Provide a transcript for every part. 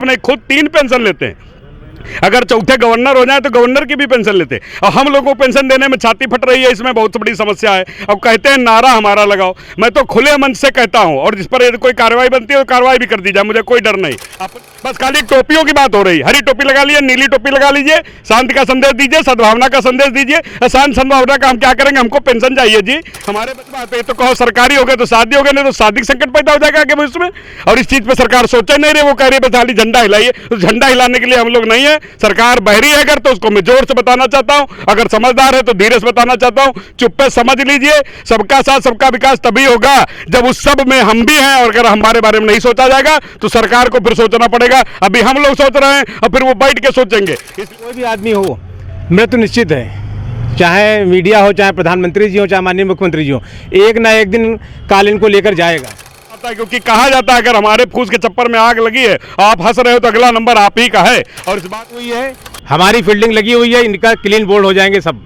अपने खुद 3 पेंशन लेते हैं, अगर चौथे गवर्नर हो जाए तो गवर्नर की भी पेंशन लेते हैं। और हम लोगों को पेंशन देने में छाती फट रही है, इसमें बहुत बड़ी समस्या है। अब कहते हैं नारा हमारा लगाओ, मैं तो खुले मन से कहता हूं, और जिस पर यदि कोई कार्रवाई बनती है तो कार्रवाई भी कर दी जाए, मुझे कोई डर नहीं। बस खाली टोपियों की बात हो रही है, हरी टोपी लगा लीजिए, नीली टोपी लगा लीजिए, शांति का संदेश दीजिए, सद्भावना का संदेश दीजिए। शांति सद्भावना का हम क्या करेंगे, हमको पेंशन चाहिए जी। हमारे बात है तो कहो सरकारी हो गए तो शादी हो गए, नहीं तो शादी संकट पैदा हो जाएगा आगे भविष्य में। और इस चीज पर सरकार सोचे नहीं रही, वो कह रही है बस खाली झंडा हिलाइए। तो झंडा हिलाने के लिए हम लोग नहीं है। सरकार बहरी है अगर तो उसको मैं जोर से बताना चाहता हूं, अगर समझदार है तो धीरे से बताना चाहता हूं। चुप्पे समझ लीजिए, सबका साथ सबका विकास तभी होगा जब उस सब में हम भी हैं। और अगर हमारे बारे में नहीं सोचा जाएगा तो सरकार को फिर सोचना पड़ेगा। अभी हम लोग सोच रहे हैं और फिर वो बैठ के सोचेंगे। कोई भी आदमी हो, मृत्यु निश्चित है, चाहे मीडिया हो, चाहे प्रधानमंत्री जी हो, चाहे माननीय मुख्यमंत्री जी हो, एक ना एक दिन काल इनको लेकर जाएगा। क्योंकि कहा जाता है अगर हमारे फूस के चप्पर में आग लगी है, आप हंस रहे हो तो अगला नंबर आप ही का है। और इस बात हुई है, हमारी फील्डिंग लगी हुई है, इनका क्लीन बोल्ड हो जाएंगे सब।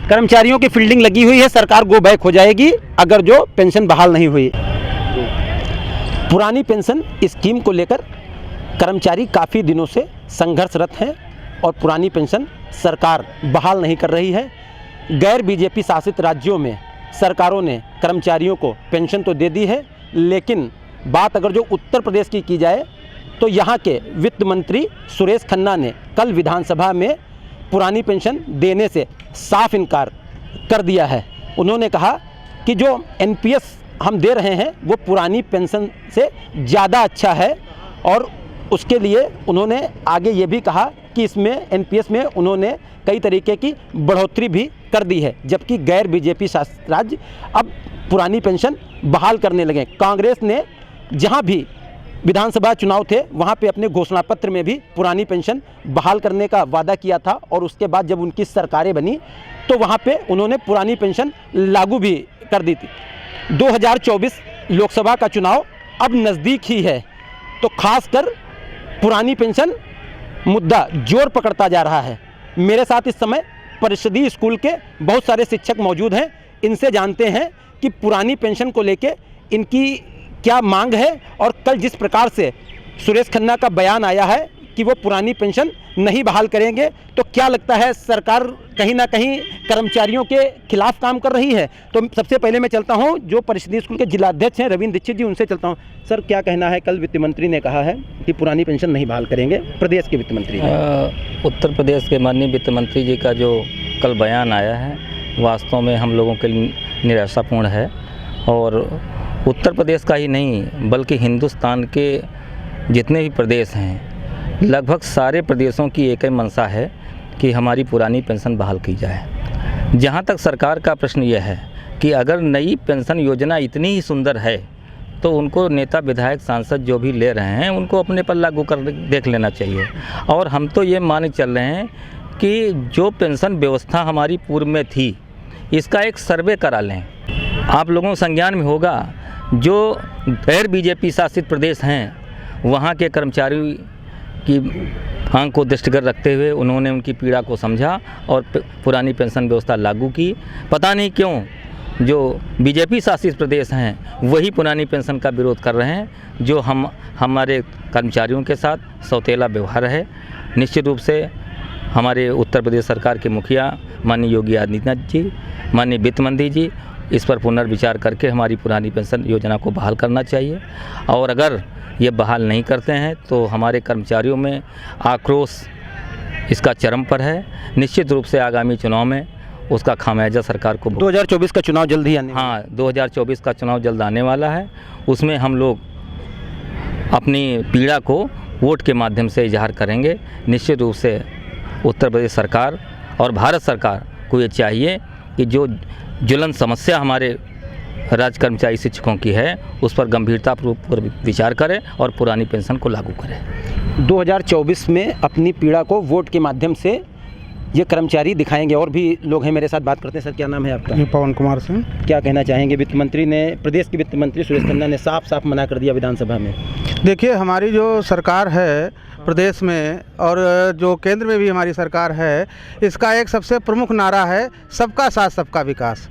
कर्मचारियों की फील्डिंग लगी हुई है, सरकार गो बैक हो जाएगी अगर जो पेंशन बहाल नहीं हुई। पुरानी पेंशन स्कीम को लेकर कर्मचारी काफ़ी दिनों से संघर्षरत हैं और पुरानी पेंशन सरकार बहाल नहीं कर रही है। गैर बीजेपी शासित राज्यों में सरकारों ने कर्मचारियों को पेंशन तो दे दी है, लेकिन बात अगर जो उत्तर प्रदेश की जाए तो यहाँ के वित्त मंत्री सुरेश खन्ना ने कल विधानसभा में पुरानी पेंशन देने से साफ इनकार कर दिया है। उन्होंने कहा कि जो एनपीएस हम दे रहे हैं वो पुरानी पेंशन से ज़्यादा अच्छा है, और उसके लिए उन्होंने आगे ये भी कहा कि इसमें एनपीएस में उन्होंने कई तरीके की बढ़ोतरी भी कर दी है, जबकि गैर बीजेपी शासित राज्य अब पुरानी पेंशन बहाल करने लगे। कांग्रेस ने जहां भी विधानसभा चुनाव थे वहां पे अपने घोषणा पत्र में भी पुरानी पेंशन बहाल करने का वादा किया था, और उसके बाद जब उनकी सरकारें बनी तो वहां पे उन्होंने पुरानी पेंशन लागू भी कर दी थी। 2024 लोकसभा का चुनाव अब नज़दीक ही है, तो खासकर पुरानी पेंशन मुद्दा जोर पकड़ता जा रहा है। मेरे साथ इस समय परिषदीय स्कूल के बहुत सारे शिक्षक मौजूद हैं, इनसे जानते हैं कि पुरानी पेंशन को लेके इनकी क्या मांग है, और कल जिस प्रकार से सुरेश खन्ना का बयान आया है कि वो पुरानी पेंशन नहीं बहाल करेंगे, तो क्या लगता है सरकार कहीं ना कहीं कर्मचारियों के खिलाफ काम कर रही है? तो सबसे पहले मैं चलता हूं जो परिषदीय स्कूल के जिलाध्यक्ष हैं रविंद्र दीक्षित जी, उनसे चलता हूं। सर, क्या कहना है? कल वित्त मंत्री ने कहा है कि पुरानी पेंशन नहीं बहाल करेंगे, प्रदेश के वित्त मंत्री। उत्तर प्रदेश के माननीय वित्त मंत्री जी का जो कल बयान आया है वास्तव में हम लोगों के लिए निराशापूर्ण है, और उत्तर प्रदेश का ही नहीं बल्कि हिंदुस्तान के जितने भी प्रदेश हैं लगभग सारे प्रदेशों की एक ही मंशा है कि हमारी पुरानी पेंशन बहाल की जाए। जहाँ तक सरकार का प्रश्न यह है कि अगर नई पेंशन योजना इतनी ही सुंदर है तो उनको नेता विधायक सांसद जो भी ले रहे हैं उनको अपने पर लागू कर देख लेना चाहिए। और हम तो ये मान चल रहे हैं कि जो पेंशन व्यवस्था हमारी पूर्व में थी इसका एक सर्वे करा लें। आप लोगों को संज्ञान में होगा जो गैर बीजेपी शासित प्रदेश हैं वहाँ के कर्मचारी की मांग को दृष्टिगत रखते हुए उन्होंने उनकी पीड़ा को समझा और पुरानी पेंशन व्यवस्था लागू की। पता नहीं क्यों जो बीजेपी शासित प्रदेश हैं वही पुरानी पेंशन का विरोध कर रहे हैं, जो हमारे कर्मचारियों के साथ सौतेला व्यवहार है। निश्चित रूप से हमारे उत्तर प्रदेश सरकार के मुखिया माननीय योगी आदित्यनाथ जी, माननीय वित्त मंत्री जी इस पर पुनर्विचार करके हमारी पुरानी पेंशन योजना को बहाल करना चाहिए। और अगर ये बहाल नहीं करते हैं तो हमारे कर्मचारियों में आक्रोश इसका चरम पर है। निश्चित रूप से आगामी चुनाव में उसका खामियाजा सरकार को 2024 का चुनाव जल्द ही आने 2024 का चुनाव जल्द आने वाला है। उसमें हम लोग अपनी पीड़ा को वोट के माध्यम से इजहार करेंगे। निश्चित रूप से उत्तर प्रदेश सरकार और भारत सरकार को ये चाहिए कि जो ज्वलन समस्या हमारे राज्य कर्मचारी शिक्षकों की है उस पर गंभीरतापूर्वक विचार करें और पुरानी पेंशन को लागू करें। 2024 में अपनी पीड़ा को वोट के माध्यम से ये कर्मचारी दिखाएंगे। और भी लोग हैं मेरे साथ, बात करते हैं। सर, क्या नाम है आपका? पवन कुमार सिंह। क्या कहना चाहेंगे? वित्त मंत्री ने, प्रदेश के वित्त मंत्री सुरेश खन्ना ने साफ साफ मना कर दिया विधानसभा में। देखिए, हमारी जो सरकार है प्रदेश में और जो केंद्र में भी हमारी सरकार है, इसका एक सबसे प्रमुख नारा है सबका साथ सबका विकास।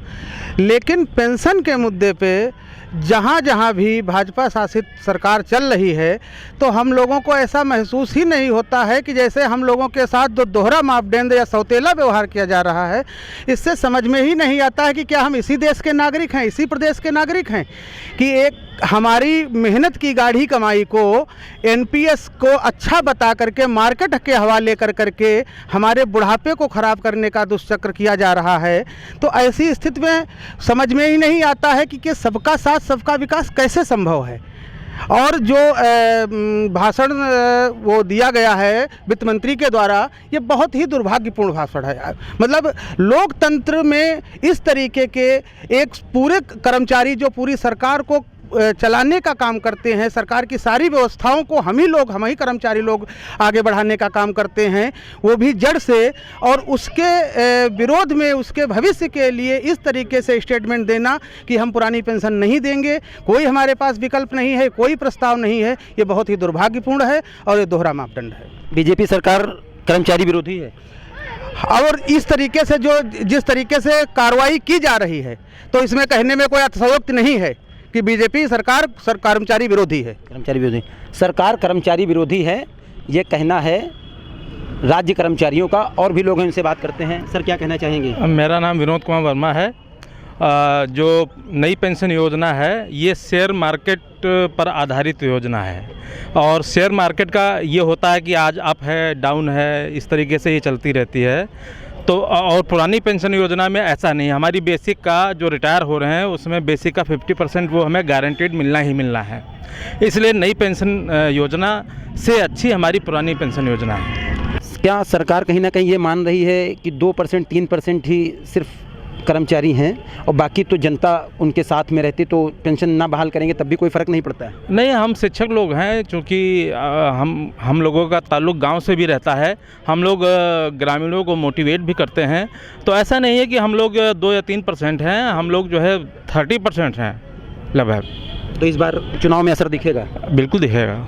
लेकिन पेंशन के मुद्दे पे जहाँ जहाँ भी भाजपा शासित सरकार चल रही है तो हम लोगों को ऐसा महसूस ही नहीं होता है कि जैसे हम लोगों के साथ जो दोहरा मापदंड या सौतेला व्यवहार किया जा रहा है। इससे समझ में ही नहीं आता है कि क्या हम इसी देश के नागरिक हैं, इसी प्रदेश के नागरिक हैं कि एक हमारी मेहनत की गाढ़ी कमाई को एनपीएस को अच्छा बता करके मार्केट के हवाले कर करके हमारे बुढ़ापे को ख़राब करने का दुष्चक्र किया जा रहा है। तो ऐसी स्थिति में समझ में ही नहीं आता है कि सबका साथ सबका विकास कैसे संभव है। और जो भाषण वो दिया गया है वित्त मंत्री के द्वारा, ये बहुत ही दुर्भाग्यपूर्ण भाषण है। मतलब लोकतंत्र में इस तरीके के एक पूरे कर्मचारी जो पूरी सरकार को चलाने का काम करते हैं, सरकार की सारी व्यवस्थाओं को हम ही कर्मचारी लोग आगे बढ़ाने का काम करते हैं, वो भी जड़ से, और उसके विरोध में उसके भविष्य के लिए इस तरीके से स्टेटमेंट देना कि हम पुरानी पेंशन नहीं देंगे, कोई हमारे पास विकल्प नहीं है, कोई प्रस्ताव नहीं है, ये बहुत ही दुर्भाग्यपूर्ण है और ये दोहरा मापदंड है। बीजेपी सरकार कर्मचारी विरोधी है और इस तरीके से जिस तरीके से कार्रवाई की जा रही है तो इसमें कहने में कोई अतिशयोक्ति नहीं है कि बीजेपी सरकार कर्मचारी विरोधी है। कर्मचारी विरोधी सरकार कर्मचारी विरोधी है, ये कहना है राज्य कर्मचारियों का। और भी लोग हैं, उनसे बात करते हैं। सर, क्या कहना चाहेंगे? मेरा नाम विनोद कुमार वर्मा है। जो नई पेंशन योजना है ये शेयर मार्केट पर आधारित योजना है और शेयर मार्केट का ये होता है कि आज अप है, डाउन है, इस तरीके से ये चलती रहती है। तो और पुरानी पेंशन योजना में ऐसा नहीं, हमारी बेसिक का जो रिटायर हो रहे हैं उसमें बेसिक का 50% वो हमें गारंटीड मिलना ही मिलना है। इसलिए नई पेंशन योजना से अच्छी हमारी पुरानी पेंशन योजना है। क्या सरकार कहीं ना कहीं ये मान रही है कि 2% 3% ही सिर्फ कर्मचारी हैं और बाकी तो जनता उनके साथ में रहती, तो पेंशन ना बहाल करेंगे तब भी कोई फ़र्क नहीं पड़ता है? नहीं, हम शिक्षक लोग हैं, चूँकि हम लोगों का ताल्लुक गांव से भी रहता है, हम लोग ग्रामीणों को मोटिवेट भी करते हैं। तो ऐसा नहीं है कि हम लोग 2 या 3% हैं, हम लोग जो है 30% हैं लगभग। तो इस बार चुनाव में असर दिखेगा? बिल्कुल दिखेगा।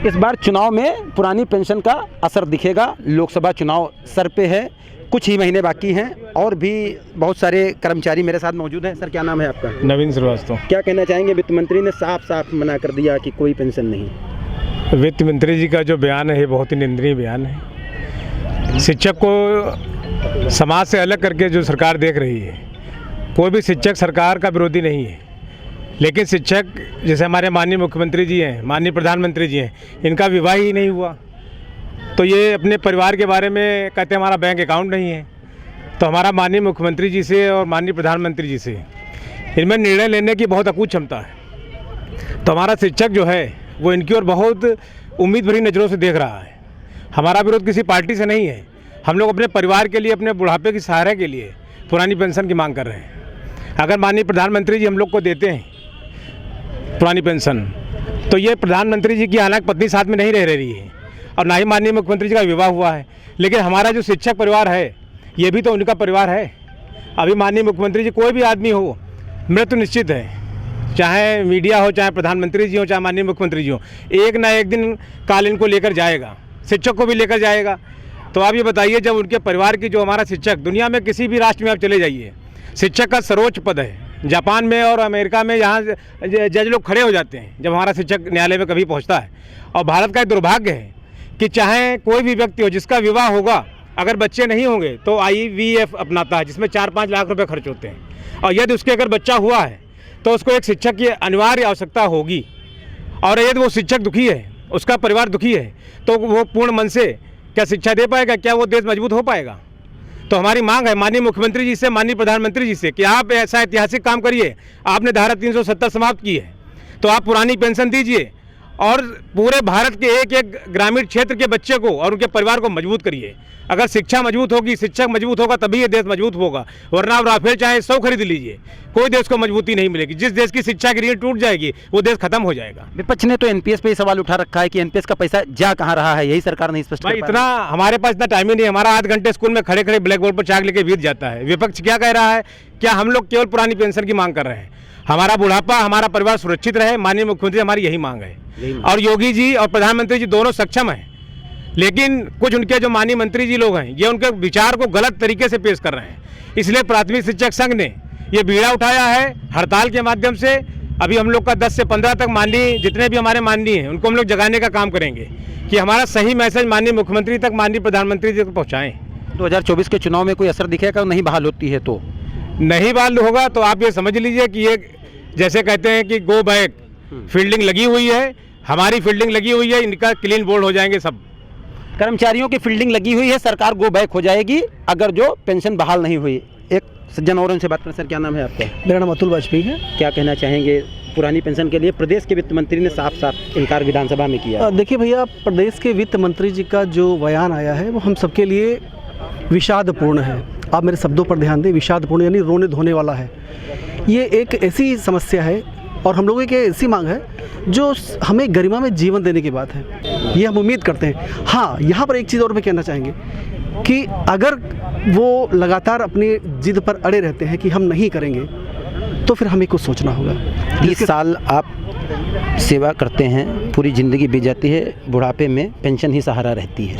इस बार चुनाव में पुरानी पेंशन का असर दिखेगा। लोकसभा चुनाव सर पे है, कुछ ही महीने बाकी हैं और भी बहुत सारे कर्मचारी मेरे साथ मौजूद हैं। सर, क्या नाम है आपका? नवीन श्रीवास्तव। क्या कहना चाहेंगे? वित्त मंत्री ने साफ साफ मना कर दिया कि कोई पेंशन नहीं। वित्त मंत्री जी का जो बयान है ये बहुत ही निंदनीय बयान है। शिक्षक को समाज से अलग करके जो सरकार देख रही है, कोई भी शिक्षक सरकार का विरोधी नहीं है, लेकिन शिक्षक जैसे हमारे माननीय मुख्यमंत्री जी हैं, माननीय प्रधानमंत्री जी हैं, इनका विवाह ही नहीं हुआ तो ये अपने परिवार के बारे में कहते हैं हमारा बैंक अकाउंट नहीं है। तो हमारा माननीय मुख्यमंत्री जी से और माननीय प्रधानमंत्री जी से इनमें निर्णय लेने की बहुत अकूत क्षमता है। तो हमारा शिक्षक जो है वो इनकी ओर बहुत उम्मीद भरी नज़रों से देख रहा है। हमारा विरोध किसी पार्टी से नहीं है, हम लोग अपने परिवार के लिए, अपने बुढ़ापे की सहारा के लिए पुरानी पेंशन की मांग कर रहे हैं। अगर माननीय प्रधानमंत्री जी हम लोग को देते हैं पुरानी पेंशन तो ये प्रधानमंत्री जी की हालांकि पत्नी साथ में नहीं रह रही है और ना ही माननीय मुख्यमंत्री जी का विवाह हुआ है, लेकिन हमारा जो शिक्षक परिवार है ये भी तो उनका परिवार है। अभी माननीय मुख्यमंत्री जी, कोई भी आदमी हो, मृत्यु निश्चित है, चाहे मीडिया हो, चाहे प्रधानमंत्री जी हो, चाहे माननीय मुख्यमंत्री जी हो, एक ना एक दिन काल इनको लेकर जाएगा, शिक्षक को भी लेकर जाएगा। तो आप ये बताइए, जब उनके परिवार की जो हमारा शिक्षक, दुनिया में किसी भी राष्ट्र में आप चले जाइए, शिक्षक का सर्वोच्च पद है। जापान में और अमेरिका में यहाँ जज लोग खड़े हो जाते हैं जब हमारा शिक्षक न्यायालय में कभी पहुँचता है। और भारत का एक दुर्भाग्य है कि चाहे कोई भी व्यक्ति हो जिसका विवाह होगा, अगर बच्चे नहीं होंगे तो IVF अपनाता है, जिसमें 4-5 लाख रुपए खर्च होते हैं। और यदि उसके अगर बच्चा हुआ है तो उसको एक शिक्षक की अनिवार्य आवश्यकता होगी। और यदि वो शिक्षक दुखी है, उसका परिवार दुखी है, तो वो पूर्ण मन से क्या शिक्षा दे पाएगा? क्या वो देश मजबूत हो पाएगा? तो हमारी मांग है माननीय मुख्यमंत्री जी से, माननीय प्रधानमंत्री जी से कि आप ऐसा ऐतिहासिक काम करिए। आपने धारा 370 समाप्त की है तो आप पुरानी पेंशन दीजिए और पूरे भारत के एक एक ग्रामीण क्षेत्र के बच्चे को और उनके परिवार को मजबूत करिए। अगर शिक्षा मजबूत होगी, शिक्षक मजबूत होगा, तभी ये देश मजबूत होगा। वरना आप राफेल चाहे 100 खरीद लीजिए, कोई देश को मजबूती नहीं मिलेगी। जिस देश की शिक्षा की रीढ़ टूट जाएगी वो देश खत्म हो जाएगा। विपक्ष ने तो एनपीएस पे ही सवाल उठा रखा है कि एनपीएस का पैसा जा कहाँ रहा है, यही सरकार नहीं स्पष्ट भाई, इतना हमारे पास इतना टाइम ही नहीं। हमारा आध घंटे स्कूल में खड़े खड़े ब्लैक बोर्ड पर चाक लेके बीत जाता है। विपक्ष क्या कह रहा है? क्या हम लोग केवल पुरानी पेंशन की मांग कर रहे हैं? हमारा बुढ़ापा, हमारा परिवार सुरक्षित रहे, माननीय मुख्यमंत्री हमारी यही मांग है। और योगी जी और प्रधानमंत्री जी दोनों सक्षम हैं, लेकिन कुछ उनके जो माननीय मंत्री जी लोग हैं ये उनके विचार को गलत तरीके से पेश कर रहे हैं। इसलिए प्राथमिक शिक्षक संघ ने ये बीड़ा उठाया है हड़ताल के माध्यम से अभी हम लोग का 10 से 15 तक माननीय जितने भी हमारे माननीय हैं उनको हम लोग जगाने का काम करेंगे कि हमारा सही मैसेज माननीय मुख्यमंत्री तक, माननीय प्रधानमंत्री तक पहुँचाएँ। 2024 के चुनाव में कोई असर दिखेगा नहीं बहाल होती है तो? नहीं बहाल होगा तो आप ये समझ लीजिए कि ये जैसे कहते हैं कि गो बैक, फील्डिंग लगी हुई है, हमारी फील्डिंग लगी हुई है, इनका क्लीन बोल्ड हो जाएंगे सब। कर्मचारियों की फील्डिंग लगी हुई है, सरकार गो बैक हो जाएगी अगर जो पेंशन बहाल नहीं हुई। एक सज्जन और उनसे बात करें। सर, क्या नाम है आपका? मेरा नाम अतुल वाजपेयी है। क्या कहना चाहेंगे? पुरानी पेंशन के लिए प्रदेश के वित्त मंत्री ने साफ साफ इनकार विधानसभा में किया। देखिए भैया, प्रदेश के वित्त मंत्री जी का जो बयान आया है वो हम सबके लिए विषादपूर्ण है। आप मेरे शब्दों पर ध्यान दें, विषादपूर्ण यानी रोने धोने वाला है। ये एक ऐसी समस्या है और हम लोगों की ऐसी मांग है जो हमें गरिमा में जीवन देने की बात है, ये हम उम्मीद करते हैं। हाँ, यहाँ पर एक चीज़ और मैं कहना चाहेंगे कि अगर वो लगातार अपनी जिद पर अड़े रहते हैं कि हम नहीं करेंगे तो फिर हमें कुछ सोचना होगा। 30 साल आप सेवा करते हैं, पूरी ज़िंदगी बीत जाती है, बुढ़ापे में पेंशन ही सहारा रहती है।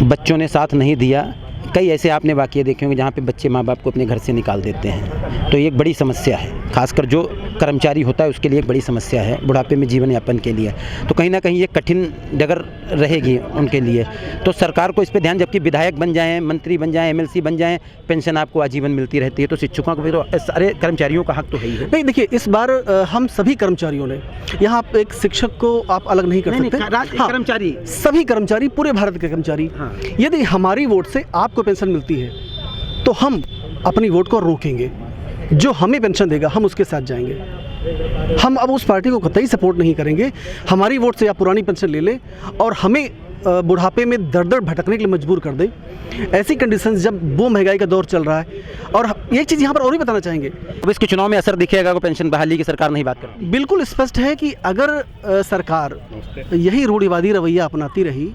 बच्चों ने साथ नहीं दिया, कई ऐसे आपने वाक़ये देखे होंगे जहाँ पे बच्चे माँ बाप को अपने घर से निकाल देते हैं, तो ये एक बड़ी समस्या है। खासकर जो कर्मचारी होता है उसके लिए एक बड़ी समस्या है बुढ़ापे में जीवन यापन के लिए। तो कहीं ना कहीं ये कठिन डगर रहेगी उनके लिए। तो सरकार को इस पे ध्यान, जबकि विधायक बन जाएं, मंत्री बन जाएं, MLC बन जाएं, पेंशन आपको आजीवन मिलती रहती है, तो शिक्षकों को भी तो सारे कर्मचारियों का हक तो है ही है। नहीं, देखिए इस बार हम सभी कर्मचारियों ने, यहाँ आप एक शिक्षक को आप अलग नहीं कर सकते। हाँ, कर्मचारी, सभी कर्मचारी, पूरे भारत के कर्मचारी, यदि हमारी वोट से आपको पेंशन मिलती है तो हम अपनी वोट को रोकेंगे। जो हमें पेंशन देगा हम उसके साथ जाएंगे। हम अब उस पार्टी को कतई सपोर्ट नहीं करेंगे। हमारी वोट से आप पुरानी पेंशन ले लें और हमें बुढ़ापे में दर दर भटकने के लिए मजबूर कर दें। ऐसी कंडीशंस जब वो महंगाई का दौर चल रहा है। और एक चीज़ यहाँ पर और भी बताना चाहेंगे, अब इसके चुनाव में असर दिखेगा पेंशन बहाली की? सरकार नहीं बात करती। बिल्कुल स्पष्ट है कि अगर सरकार यही रूढ़िवादी रवैया अपनाती रही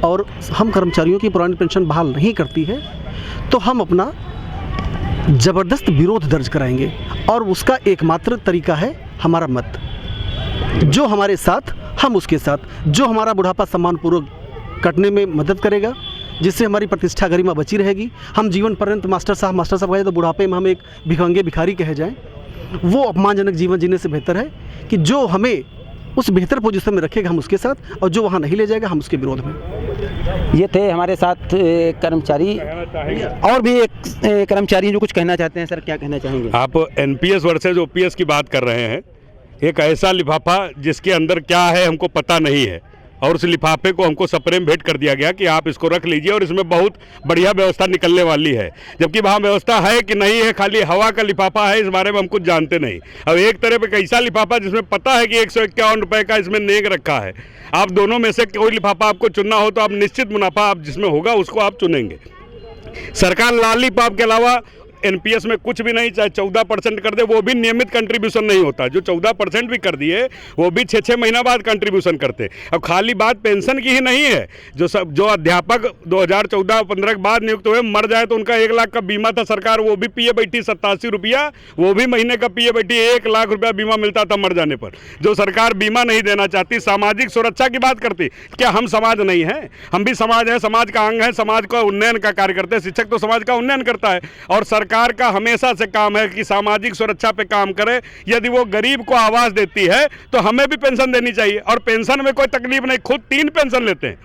और हम कर्मचारियों की पुरानी पेंशन बहाल नहीं करती है तो हम अपना ज़बरदस्त विरोध दर्ज कराएंगे। और उसका एकमात्र तरीका है हमारा मत। जो हमारे साथ हम उसके साथ, जो हमारा बुढ़ापा सम्मानपूर्वक कटने में मदद करेगा, जिससे हमारी प्रतिष्ठा गरिमा बची रहेगी। हम जीवन पर्यंत मास्टर साहब कहे तो बुढ़ापे में हम एक भिखंगे भिखारी कहे जाएं, वो अपमानजनक जीवन जीने से बेहतर है कि जो हमें उस बेहतर पोजीशन में रखेगा हम उसके साथ, और जो वहाँ नहीं ले जाएगा हम उसके विरोध में। ये थे हमारे साथ कर्मचारी। और भी एक कर्मचारी जो कुछ कहना चाहते हैं। सर, क्या कहना चाहेंगे? आप NPS वर्सेज OPS की बात कर रहे हैं। एक ऐसा लिफाफा जिसके अंदर क्या है हमको पता नहीं है, और उस लिफाफे को हमको सप्रेम भेंट कर दिया गया कि आप इसको रख लीजिए और इसमें बहुत बढ़िया व्यवस्था निकलने वाली है, जबकि वहाँ व्यवस्था है कि नहीं है, खाली हवा का लिफाफा है, इस बारे में हम कुछ जानते नहीं। अब एक तरह पे कैसा लिफाफा जिसमें पता है कि 151 रुपये का इसमें नेक रखा है। आप दोनों में से कोई लिफाफा आपको चुनना हो तो आप निश्चित मुनाफा आप जिसमें होगा उसको आप चुनेंगे। सरकार लॉलीपॉप के अलावा NPS में कुछ भी नहीं, चाहे 14% कर दे, वो भी नियमित कंट्रीब्यूशन नहीं होता। जो 14% भी कर दिए वो भी 6-6 महीना बाद कंट्रीब्यूशन करते। अब खाली बात पेंशन की ही नहीं है, जो अध्यापक 2014-15 के बाद नियुक्त हुए मर जाए तो उनका 1 लाख का बीमा था, सरकार वो भी पिए बैठी 87 रुपया, वो भी महीने का पिए बैठी 1 लाख रुपया बीमा मिलता था मर जाने पर। जो सरकार बीमा नहीं देना चाहती, सामाजिक सुरक्षा की बात करती, क्या हम समाज नहीं है? हम भी समाज है, समाज का अंग है, समाज का उन्नयन का कार्य करते हैं। शिक्षक तो समाज का उन्नयन करता है और सरकार का हमेशा से काम है कि सामाजिक सुरक्षा पे काम करे। यदि वो गरीब को आवाज देती है तो हमें भी पेंशन देनी चाहिए, और पेंशन में कोई तकलीफ नहीं। खुद 3 पेंशन लेते हैं,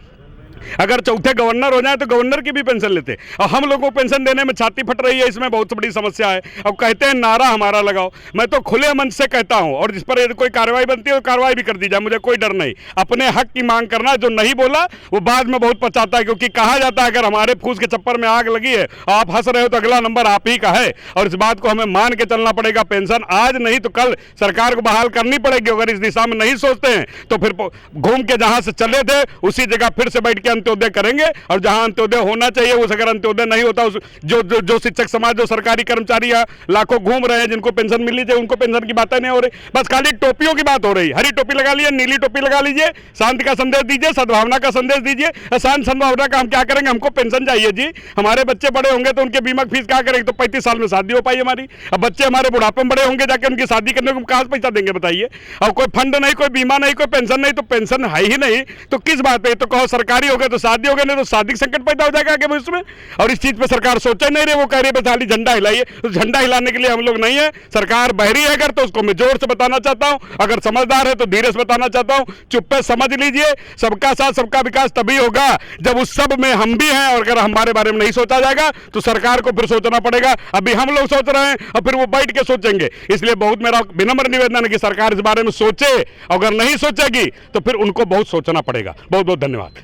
अगर चौथे गवर्नर हो जाए तो गवर्नर की भी पेंशन लेते हैं। और हम लोगों को पेंशन देने में छाती फट रही है, इसमें बहुत बड़ी समस्या है। अब कहते हैं नारा हमारा लगाओ, मैं तो खुले मन से कहता हूं, और जिस पर यदि कोई कार्रवाई बनती है तो कार्रवाई भी कर दी जाए, मुझे कोई डर नहीं। अपने हक की मांग करना, जो नहीं बोला वो बाद में बहुत पछताता है, क्योंकि कहा जाता है अगर हमारे फूस के छप्पर में आग लगी है आप हंस रहे हो तो अगला नंबर आप ही का है, और इस बात को हमें मान के चलना पड़ेगा। पेंशन आज नहीं तो कल सरकार को बहाल करनी पड़ेगी। अगर इस दिशा में नहीं सोचते हैं तो फिर घूम के जहां से चले थे उसी जगह फिर से बैठ के अंत्योदय करेंगे, और जहां अंत्योदय होना चाहिए उस अगर अंत्योदय नहीं होता, उस जो शिक्षक समाज, जो सरकारी कर्मचारी लाखों घूम रहे हैं जिनको पेंशन मिली थी, उनको पेंशन की बातें नहीं हो रही, बस खाली टोपियों की बात हो रही। हरी टोपी लगा लीजिए, नीली टोपी लगा लीजिए, शांति का संदेश दीजिए, सद्भावना का संदेश दीजिए। शांत सद्भावना का हम क्या करेंगे? हमको पेंशन चाहिए जी। हमारे बच्चे बड़े होंगे तो उनके बीमा फीस क्या करेंगे? तो 35 साल में शादी हो पाई हमारी। अब बच्चे हमारे बुढ़ापे में बड़े होंगे, जाके उनकी शादी करने को कहां से पैसा देंगे बताइए? अब कोई फंड नहीं, कोई बीमा नहीं, कोई पेंशन नहीं, तो पेंशन है ही नहीं तो किस बात पे? तो कहो सरकारी हो गए तो शादी हो गए, नहीं तो शादी संकट पैदा हो जाएगा आगे भविष्य में। और इस चीज़ पे सरकार सोचा नहीं रही, वो कह रही है बस खाली झंडा हिलाइए। तो झंडा हिलाने के लिए हम लोग नहीं है। सरकार बहरी है अगर, तो उसको मैं जोर से बताना चाहता हूँ, अगर समझदार है तो धीरे से बताना चाहता हूँ। चुप पे समझ लीजिए, सबका साथ सबका विकास तभी होगा जब उस सब में हम भी हैं। और अगर हमारे बारे में नहीं सोचा जाएगा तो सरकार को फिर सोचना पड़ेगा। अभी हम लोग सोच रहे हैं और फिर वो बैठ के सोचेंगे। इसलिए बहुत मेरा विनम्र निवेदन है कि सरकार इस बारे में सोचे, अगर नहीं सोचेगी तो फिर उनको बहुत सोचना पड़ेगा। बहुत बहुत धन्यवाद।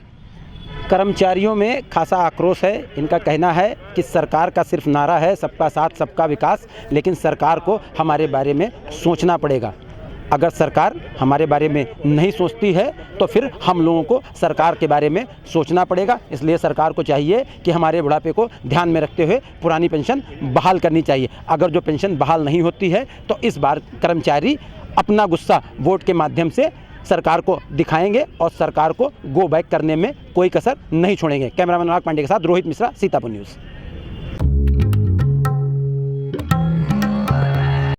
कर्मचारियों में खासा आक्रोश है। इनका कहना है कि सरकार का सिर्फ नारा है सबका साथ सबका विकास, लेकिन सरकार को हमारे बारे में सोचना पड़ेगा। अगर सरकार हमारे बारे में नहीं सोचती है तो फिर हम लोगों को सरकार के बारे में सोचना पड़ेगा। इसलिए सरकार को चाहिए कि हमारे बुढ़ापे को ध्यान में रखते हुए पुरानी पेंशन बहाल करनी चाहिए। अगर जो पेंशन बहाल नहीं होती है तो इस बार कर्मचारी अपना गुस्सा वोट के माध्यम से सरकार को दिखाएंगे और सरकार को गो बैक करने में कोई कसर नहीं छोड़ेंगे। कैमरामैन अनुराग पांडे के साथ रोहित मिश्रा, सीतापुर न्यूज़।